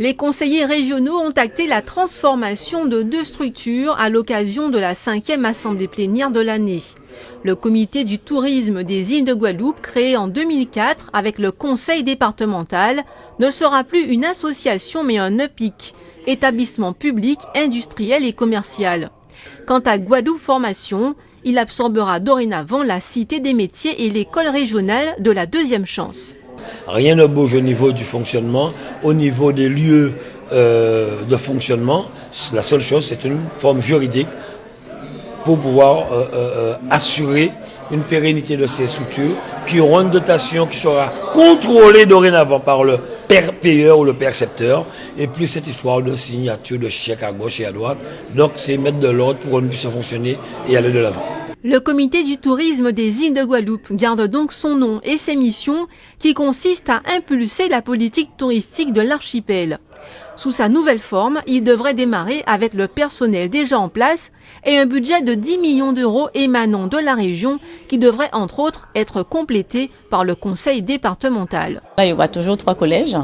Les conseillers régionaux ont acté la transformation de 2 structures à l'occasion de la 5e assemblée plénière de l'année. Le comité du tourisme des îles de Guadeloupe, créé en 2004 avec le conseil départemental, ne sera plus une association mais un EPIC, établissement public, industriel et commercial. Quant à Guadeloupe Formation, il absorbera dorénavant la Cité des métiers et l'école régionale de la 2e chance. Rien ne bouge au niveau du fonctionnement, au niveau des lieux de fonctionnement. La seule chose, c'est une forme juridique pour pouvoir assurer une pérennité de ces structures qui auront une dotation qui sera contrôlée dorénavant par le payeur ou le percepteur, et plus cette histoire de signature de chèques à gauche et à droite. Donc c'est mettre de l'ordre pour qu'on puisse fonctionner et aller de l'avant. Le comité du tourisme des îles de Guadeloupe garde donc son nom et ses missions qui consistent à impulser la politique touristique de l'archipel. Sous sa nouvelle forme, il devrait démarrer avec le personnel déjà en place et un budget de 10 millions d'euros émanant de la région qui devrait entre autres être complété par le conseil départemental. Là, il y aura toujours 3 collèges,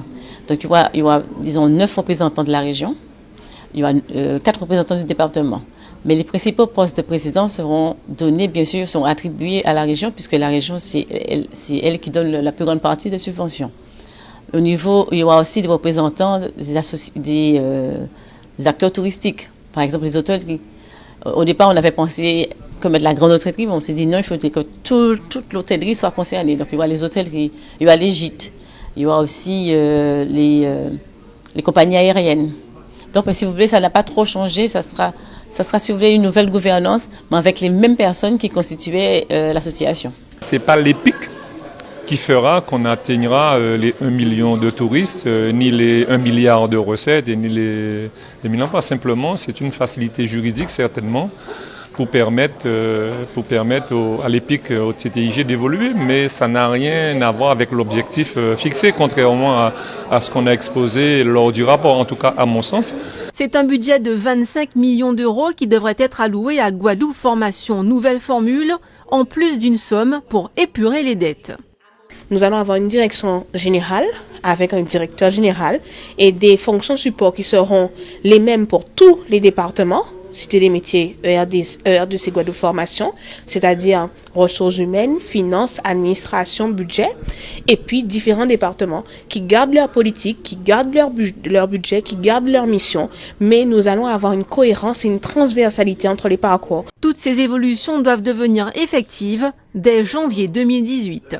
donc il y aura disons 9 représentants de la région, il y aura 4 représentants du département. Mais les principaux postes de président seront donnés, bien sûr, seront attribués à la région, puisque la région, c'est elle qui donne la plus grande partie des subventions. Au niveau, il y aura aussi des représentants des acteurs touristiques, par exemple les hôtelleries. Au départ, on avait pensé comme de la grande hôtellerie, mais on s'est dit non, il faudrait que toute l'hôtellerie soit concernée. Donc il y aura les hôtelleries, il y aura les gîtes, il y aura aussi les compagnies aériennes. Donc, si vous voulez, ça n'a pas trop changé, ça sera, si vous voulez, une nouvelle gouvernance, mais avec les mêmes personnes qui constituaient l'association. Ce n'est pas l'EPIC qui fera qu'on atteignera les 1 million de touristes, ni les 1 milliard de recettes, ni les 1000 emplois. Simplement, c'est une facilité juridique, certainement, pour permettre à l'EPIC, au CTIG d'évoluer, mais ça n'a rien à voir avec l'objectif fixé, contrairement à ce qu'on a exposé lors du rapport, en tout cas à mon sens. C'est un budget de 25 millions d'euros qui devrait être alloué à Guadeloupe Formation Nouvelle Formule, en plus d'une somme pour épurer les dettes. Nous allons avoir une direction générale avec un directeur général et des fonctions support qui seront les mêmes pour tous les départements. Cité des métiers, ERDC Guadeloupe Formation, c'est-à-dire ressources humaines, finances, administration, budget, et puis différents départements qui gardent leur politique, qui gardent leur budget, qui gardent leur mission, mais nous allons avoir une cohérence et une transversalité entre les parcours. Toutes ces évolutions doivent devenir effectives dès janvier 2018.